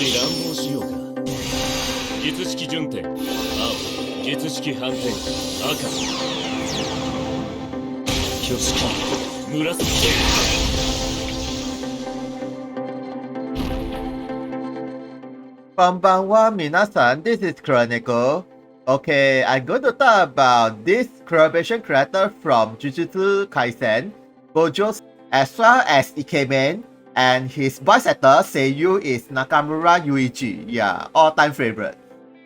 し乱暴しようか。術式順点青、術式反転赤、挙式紫。Konbanwa minasan, this is Chronicle. Okay, I'm going to talk about this collaboration character from Jujutsu Kaisen, Gojo, as well as Ikemen, and his voice actor Seiyu is Nakamura Yuichi, yeah, all-time favorite.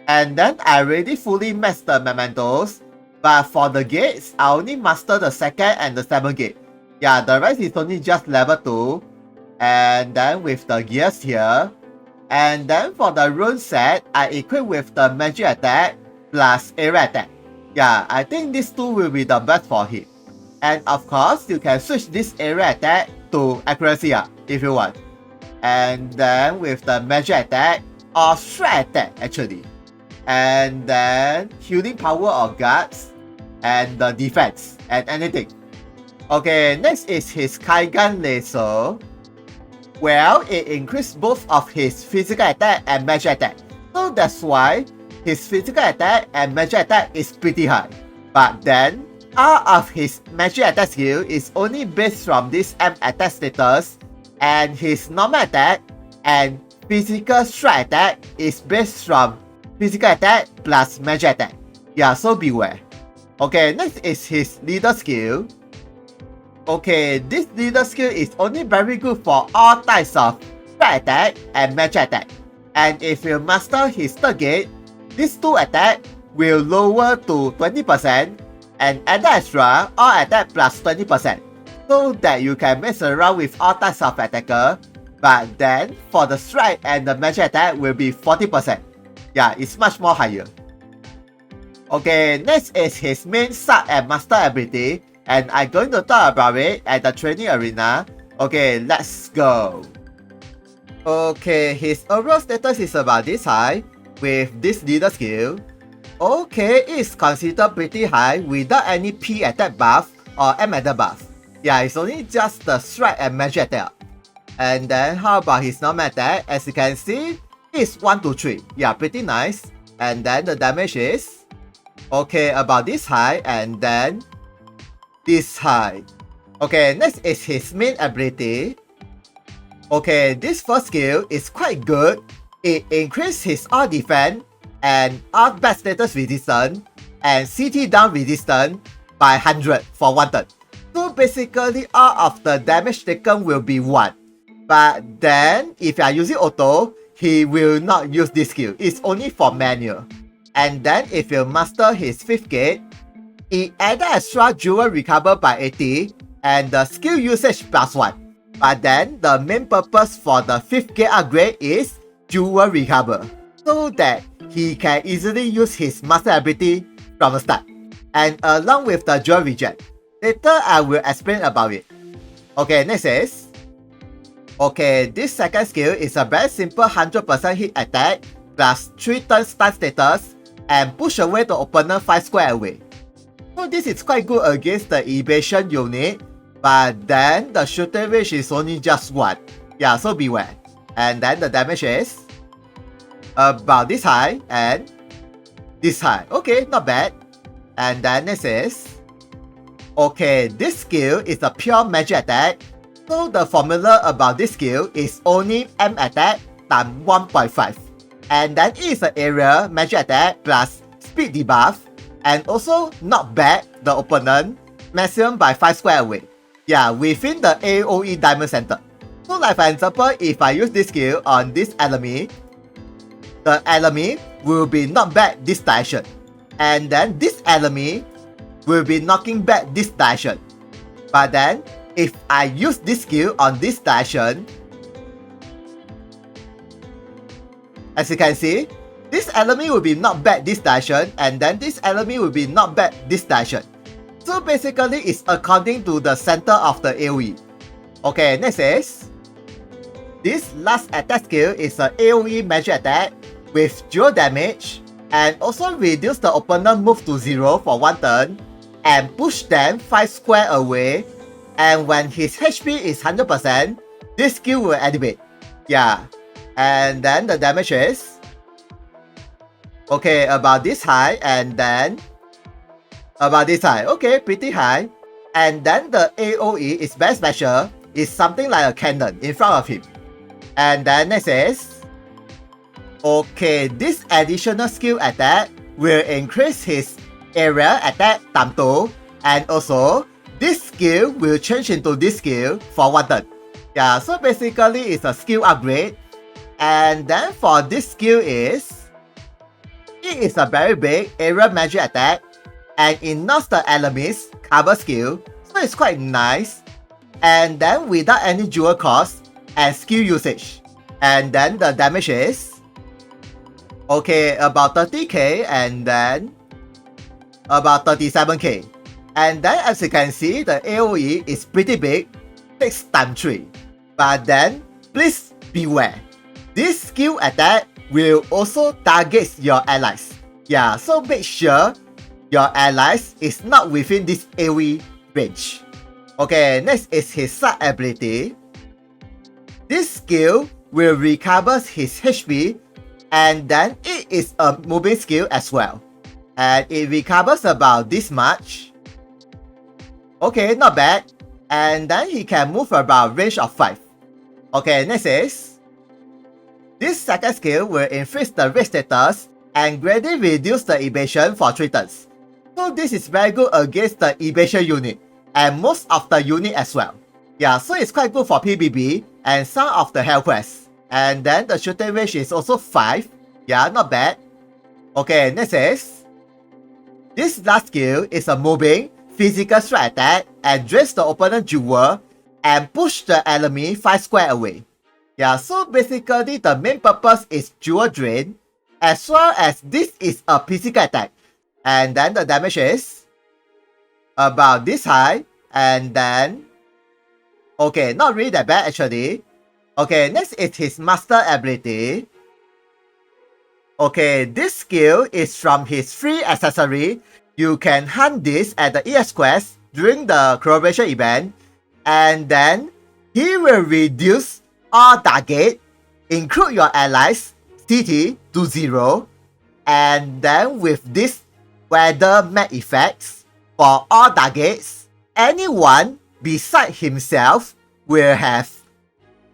And then I already fully mastered Mementos, but for the gates, I only mastered the 2nd and the 7th gate. Yeah, the rest is only just level 2. And then with the gears here, and then for the rune set, I equip with the magic attack plus area attack. Yeah, I think these two will be the best for him. And of course, you can switch this area attack to accuracy if you want. And then with the magic attack or strike attack actually. And then healing power or guards and the defense and anything. Okay, next is his Kaigan Laser. Well, it increased both of his physical attack and magic attack. So that's why his physical attack and magic attack is pretty high. But then, all of his magic attack skill is only based from this M attack status, and his normal attack and physical strike attack is based from physical attack plus magic attack. Yeah, so beware. Okay, next is his leader skill. Okay, this leader skill is only very good for all types of strike attack and magic attack. And if you master his 3rd gate, these 2 attack will lower to 20% and add extra all attack plus 20%, so that you can mess around with all types of attacker. But then for the strike and the magic attack will be 40%. Yeah, it's much more higher. Okay, next is his main sub and master ability, and I'm going to talk about it at the training arena. Okay, let's go. Okay, his overall status is about this high with this leader skill. Okay, it's considered pretty high without any P attack buff or M attack buff. Yeah, it's only just the strike and magic attack. And then how about his normal attack? As you can see, it's 1 to 3. Yeah, pretty nice. And then the damage is okay, about this high, and then this high. Okay, next is his main ability. Okay, this first skill is quite good. It increases his all defense and all bad status resistance and CT down resistance by 100 for 1 turn. So basically all of the damage taken will be 1. But then if you are using auto, he will not use this skill. It's only for manual. And then if you master his 5th gate, it added extra jewel recover by 80 and the skill usage plus 1. But then the main purpose for the 5th gate upgrade is jewel recover, so that he can easily use his master ability from the start, and along with the jewel regen. Later I will explain about it. Okay, next is, okay, this 2nd skill is a very simple 100% hit attack plus 3 turn stun status and push away the opponent 5 square away. So this is quite good against the evasion unit, but then the shooting range is only just 1. Yeah, so beware. And then the damage is about this high and this high. Okay, not bad. And then next is, okay, this skill is a pure magic attack. So the formula about this skill is only M attack times 1.5. And then it is an area magic attack plus speed debuff, and also knock back the opponent maximum by 5 square away. Yeah, within the AoE diamond center. So like for example, if I use this skill on this enemy, the enemy will be knocked back this direction. And then this enemy will be knocking back this direction. But then, if I use this skill on this direction, as you can see, this enemy will be knocked back this direction, and then this enemy will be knocked back this direction. So basically, it's according to the center of the AoE. Okay, next is, this last attack skill is an AoE magic attack with 0 damage, and also reduce the opponent move to 0 for 1 turn, and push them 5 square away, and when his HP is 100%, this skill will activate. Yeah, And then the damage is okay, about this high, and then about this high. Okay, pretty high. And then the AoE is very special. It's something like a cannon in front of him. And then next is okay, this additional skill attack will increase his area attack times 2, and also this skill will change into this skill for 1 turn. Yeah, so basically it's a skill upgrade. And then for this skill is, it is a very big area magic attack, and it knocks the enemies cover skill, so it's quite nice. And then without any dual cost and skill usage. And then the damage is okay, about 30k, and then about 37k. And then as you can see, the AoE is pretty big, 6 times 3. But then please beware, this skill attack will also target your allies. Yeah, so make sure your allies is not within this AoE range. Okay, next is his sub ability. This skill will recover his HP, and then it is a moving skill as well. And it recovers about this much. Okay, not bad. And then he can move about range of 5. Okay, next is, this second skill will increase the rate status and greatly reduce the evasion for 3 turns. So this is very good against the evasion unit and most of the unit as well. Yeah, so it's quite good for PvP and some of the hell quests. And then the shooting range is also 5. Yeah, not bad. Okay, next is, this last skill is a moving physical strike attack and drains the opponent jewel and push the enemy 5 square away. Yeah, so basically the main purpose is jewel drain, as well as this is a physical attack. And then the damage is about this high, and then okay, not really that bad actually. Okay, next is his master ability. Okay, this skill is from his free accessory. You can hunt this at the ES quest during the collaboration event, and then he will reduce all target, include your allies, CT to 0, and then with this weather map effects for all targets, anyone beside himself will have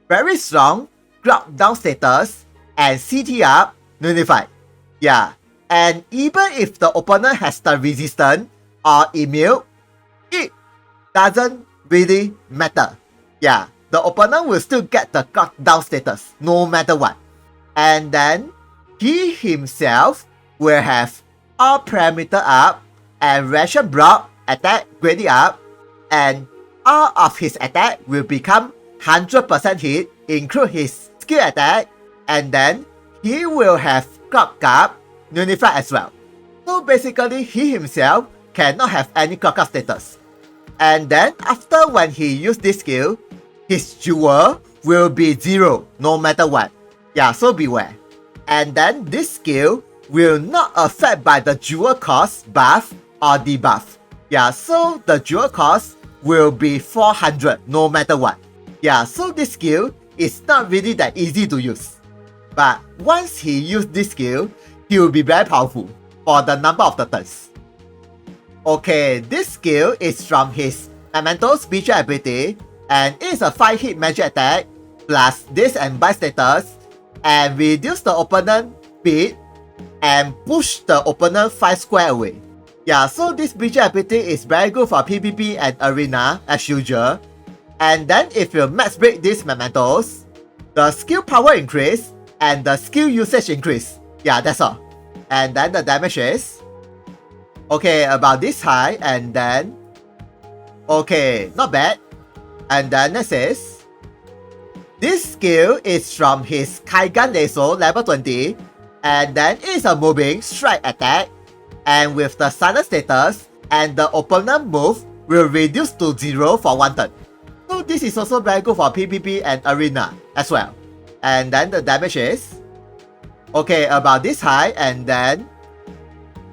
very strong drop down status and CT up nullified. Yeah, and even if the opponent has the resistance or immune, it doesn't really matter. Yeah, the opponent will still get the knockdown status no matter what. And then he himself will have all parameter up and ration block attack greatly up, and all of his attack will become 100% hit, include his skill attack, and then he will have clock up nullified as well. So basically he himself cannot have any clock up status. And then after when he use this skill, his jewel will be 0 no matter what. Yeah, so beware. And then this skill will not affect by the jewel cost buff or debuff. Yeah, so the jewel cost will be 400 no matter what. Yeah, so this skill is not really that easy to use. But once he use this skill, he will be very powerful for the number of the turns. Okay, this skill is from his Memento special ability, and it is a 5 hit magic attack plus this and buy status, and reduce the opponent speed and push the opponent 5 square away. Yeah, so this special ability is very good for PvP and arena as usual. And then if you max break these mementos, the skill power increase and the skill usage increase. Yeah, that's all. And then the damage is okay, about this high, and then okay, not bad. And then next is, this skill is from his Kaigan Lasso level 20, and then it is a moving strike attack, and with the silent status, and the opponent move will reduce to 0 for 1 turn. So this is also very good for PvP and arena as well. And then the damage is okay, about this high, and then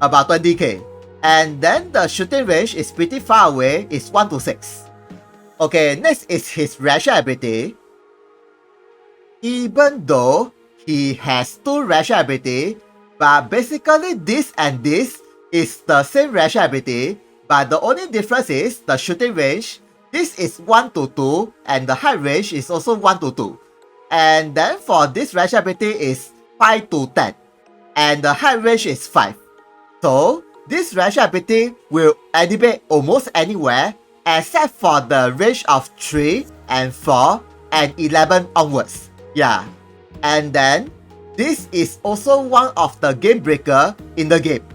about 20k. And then the shooting range is pretty far away, it's 1 to 6. Okay, next is his ration ability. Even though he has two rational ability, but basically this and this is the same rational ability, but the only difference is the shooting range. This is 1 to 2 and the height range is also 1 to 2. And then for this rational ability is 5 to 10 and the height range is 5. So this rational ability will animate almost anywhere except for the range of 3 and 4 and 11 onwards. Yeah. And then this is also one of the game breaker in the game.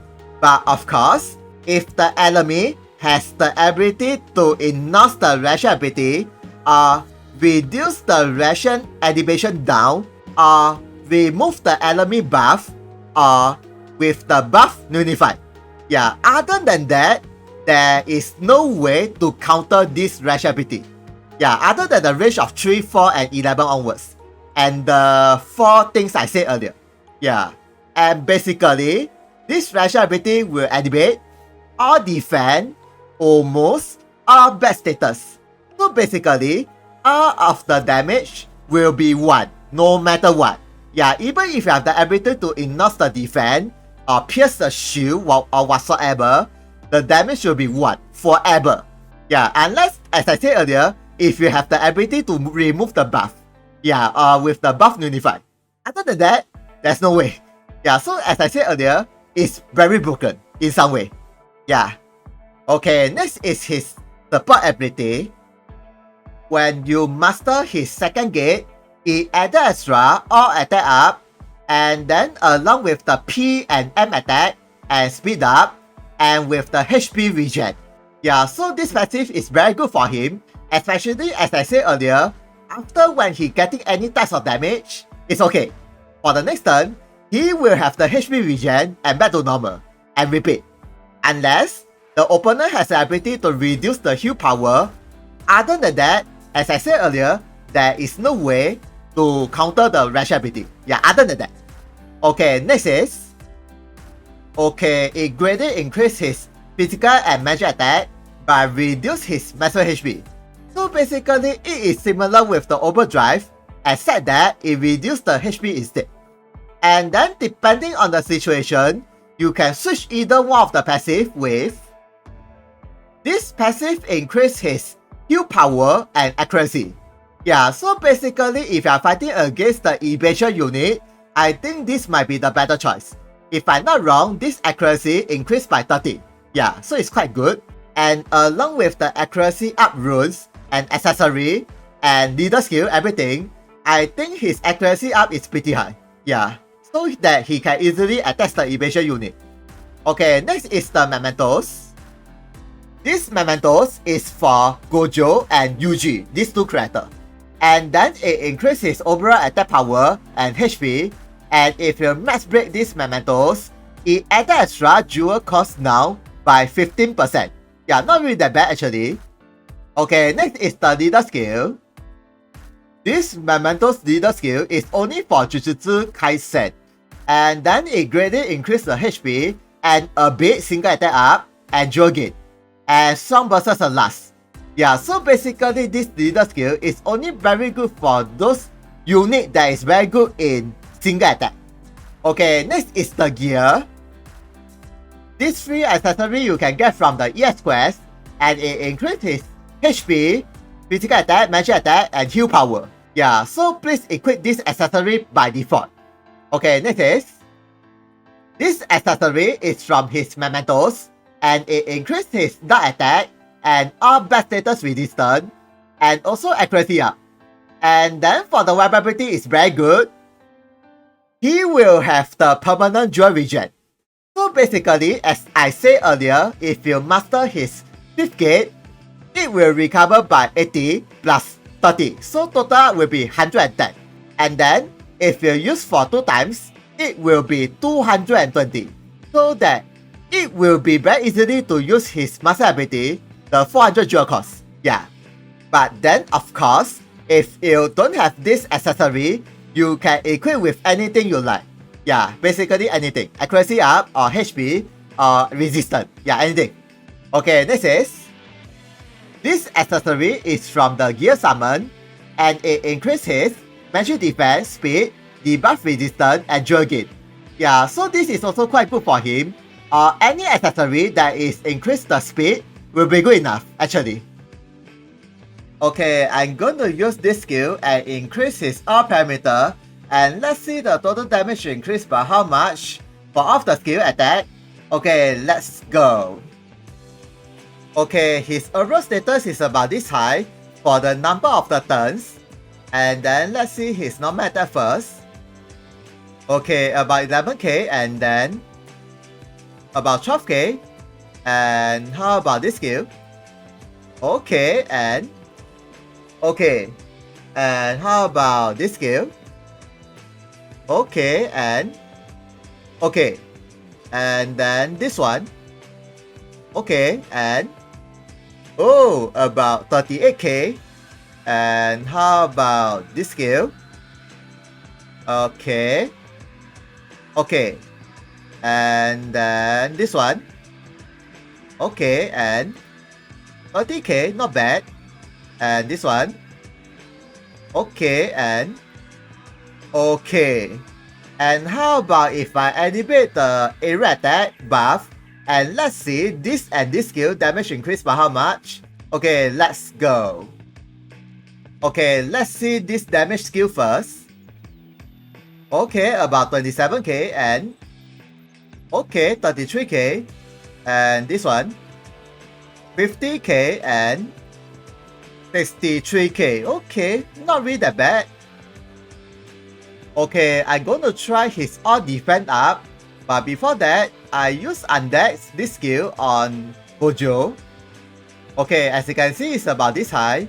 But of course, if the enemy has the ability to enhance the ration ability or reduce the ration animation down or remove the enemy buff or with the buff nullified. Yeah, other than that, there is no way to counter this ration ability. Yeah, other than the range of 3, 4 and 11 onwards. And the 4 things I said earlier. Yeah, and basically, this ration ability will animate or defend almost all bad status. So basically, all of the damage will be 1, no matter what. Yeah, even if you have the ability to enhance the defense or pierce the shield or whatsoever, the damage will be 1 forever. Yeah, unless, as I said earlier, if you have the ability to remove the buff. Yeah, with the buff nullified. Other than that, there's no way. Yeah, so as I said earlier, it's very broken in some way. Yeah. Okay, next is his support ability. When you master his second gate, it added extra all attack up, and then along with the P and M attack and speed up, and with the HP regen. Yeah, so this passive is very good for him, especially as I said earlier, after when he getting any types of damage, it's okay. For the next turn, he will have the HP regen and back to normal, and repeat. Unless the opponent has the ability to reduce the heal power. Other than that, as I said earlier, there is no way to counter the ration ability. Yeah, other than that. Okay, next is... Okay, it greatly increased his physical and magic attack, but reduce his maximum HP. So basically, it is similar with the overdrive, except that it reduced the HP instead. And then depending on the situation, you can switch either one of the passive with... This passive increases his heal power and accuracy. Yeah, so basically if you are fighting against the evasion unit, I think this might be the better choice. If I'm not wrong, this accuracy increased by 30. Yeah, so it's quite good. And along with the accuracy up runes and accessory and leader skill, everything, I think his accuracy up is pretty high. Yeah, so that he can easily attack the evasion unit. Okay, next is the mementos. This mementos is for Gojo and Yuji, these two characters. And then it increases his overall attack power and HP. And if you max break these mementos, it adds extra dual cost now by 15%. Yeah, not really that bad actually. Okay, next is the leader skill. This mementos leader skill is only for Jujutsu Kaisen. And then it greatly increases the HP and a bit single attack up and dual gain. And strong versus a last. Yeah, so basically this leader skill is only very good for those units that is very good in single attack. Okay, next is the gear. This free accessory you can get from the EX quest, and it increases HP, physical attack, magic attack, and heal power. Yeah, so please equip this accessory by default. Okay, next is... This accessory is from his mementos, and it increases his dark attack and all bad status resistance, and also accuracy up. And then for the weapon ability is very good. He will have the permanent dual regen. So basically, as I said earlier, if you master his 5th gate, it will recover by 80 plus 30, so total will be 110. And then, if you use for 2 times, it will be 220. So that it will be very easily to use his master ability, the 400 dual cost. Yeah. But then, of course, if you don't have this accessory, you can equip with anything you like. Yeah, basically anything. Accuracy up, or HP, or resistance. Yeah, anything. Okay, next is... This accessory is from the Gear Summon, and it increases magic defense, speed, debuff resistance, and dual gain. Yeah, so this is also quite good for him. Any accessory that is increase the speed will be good enough actually. Okay, I'm going to use this skill and increase his all parameter, and let's see the total damage increase by how much for off the skill attack. Okay, let's go. Okay, his overall status is about this high for the number of the turns, and then let's see his normal attack first. Okay, about 11k, and then about 12k, and how about this skill? Okay, and okay, and how about this skill? Okay, and okay, and then this one. Okay, and oh, about 38k, and how about this skill? Okay, okay, and then this one. Okay, and 30k, not bad. And this one. Okay, and okay. And how about if I activate the area attack buff, and let's see this and this skill damage increase by how much? Okay, let's go. Okay, let's see this damage skill first. Okay, about 27k, and okay, 33k, and this one 50k and 63k. Okay, not really that bad. Okay, I'm gonna try his all defense up, but before that, I use undex this skill on Gojo. Okay, as you can see, it's about this high.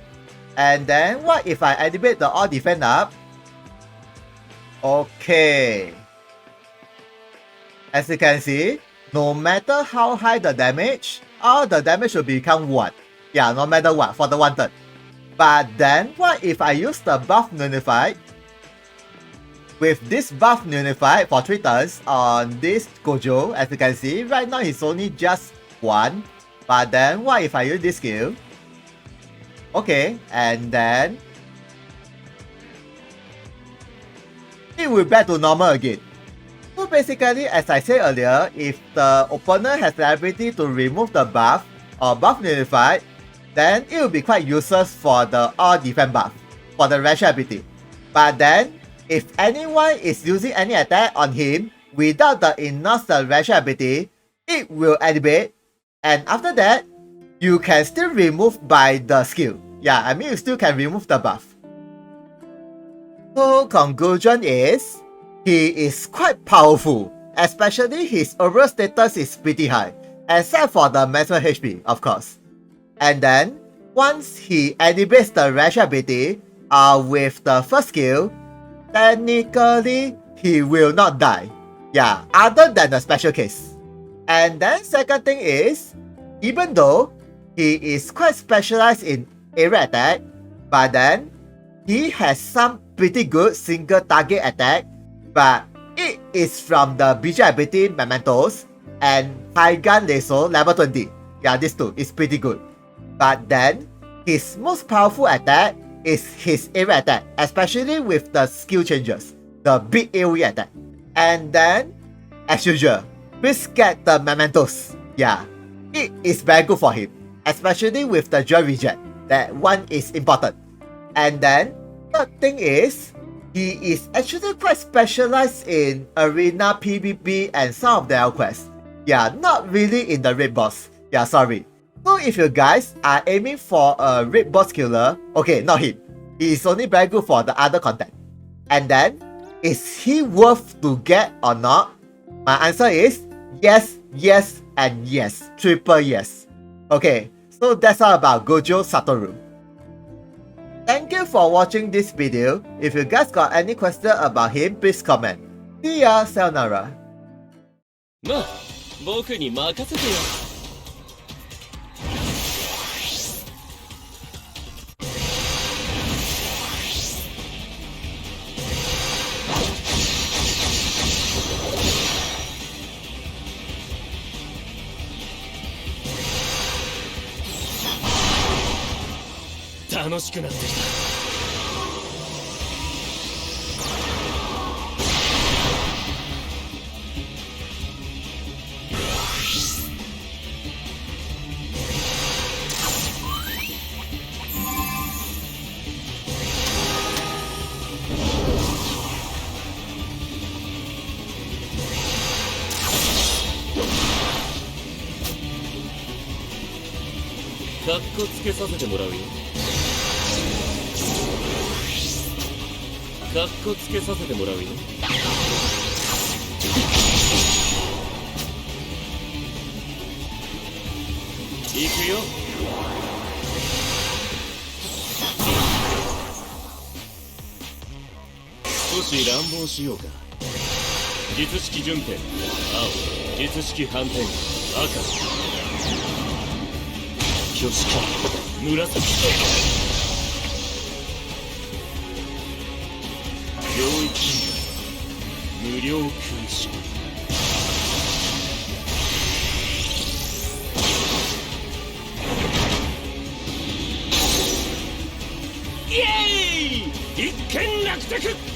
And then what if I activate the all defense up? Okay. As you can see, no matter how high the damage, all the damage will become 1. Yeah, no matter what, for the 1 turn. But then what if I use the buff nullified? With this buff nullified for 3 turns on this Gojo, as you can see, right now it's only just 1. But then what if I use this skill? Okay, and then it will back to normal again. So basically, as I said earlier, if the opponent has the ability to remove the buff or buff nullified, then it will be quite useless for the all defense buff, for the rational ability. But then, if anyone is using any attack on him without the enough rational ability, it will activate, and after that, you can still remove by the skill. Yeah, I mean you still can remove the buff. So conclusion is, he is quite powerful, especially his overall status is pretty high, except for the maximum HP, of course. And then, once he activates the rational ability with the first skill, technically, he will not die. Yeah, other than the special case. And then second thing is, even though he is quite specialized in area attack, but then he has some pretty good single target attack, but it is from the BG ability Mementos and High Gun Lasso level 20. Yeah, these two is pretty good. But then, his most powerful attack is his area attack, especially with the skill changes, the big AoE attack. And then, as usual, please get the Mementos. Yeah, it is very good for him, especially with the Joy Reject. That one is important. And then, third thing is, he is actually quite specialized in arena PvP and some of the quests. Yeah, not really in the raid boss. Yeah, sorry. So if you guys are aiming for a raid boss killer, okay, not him. He is only very good for the other content. And then, is he worth to get or not? My answer is yes, yes, and yes. Triple yes. Okay, so that's all about Gojo Satoru. Thank you for watching this video. If you guys got any question about him, please comment. See ya, sayonara. まあ、僕に任せてよ。楽しくなってきた。かっこつけさせてもらうよ。かっこつけさせてもらうよ。行くよ。少し乱暴しようか。術式順天青、術式反転赤、挙式紫、領域無料空襲。イエーイ！一件落着。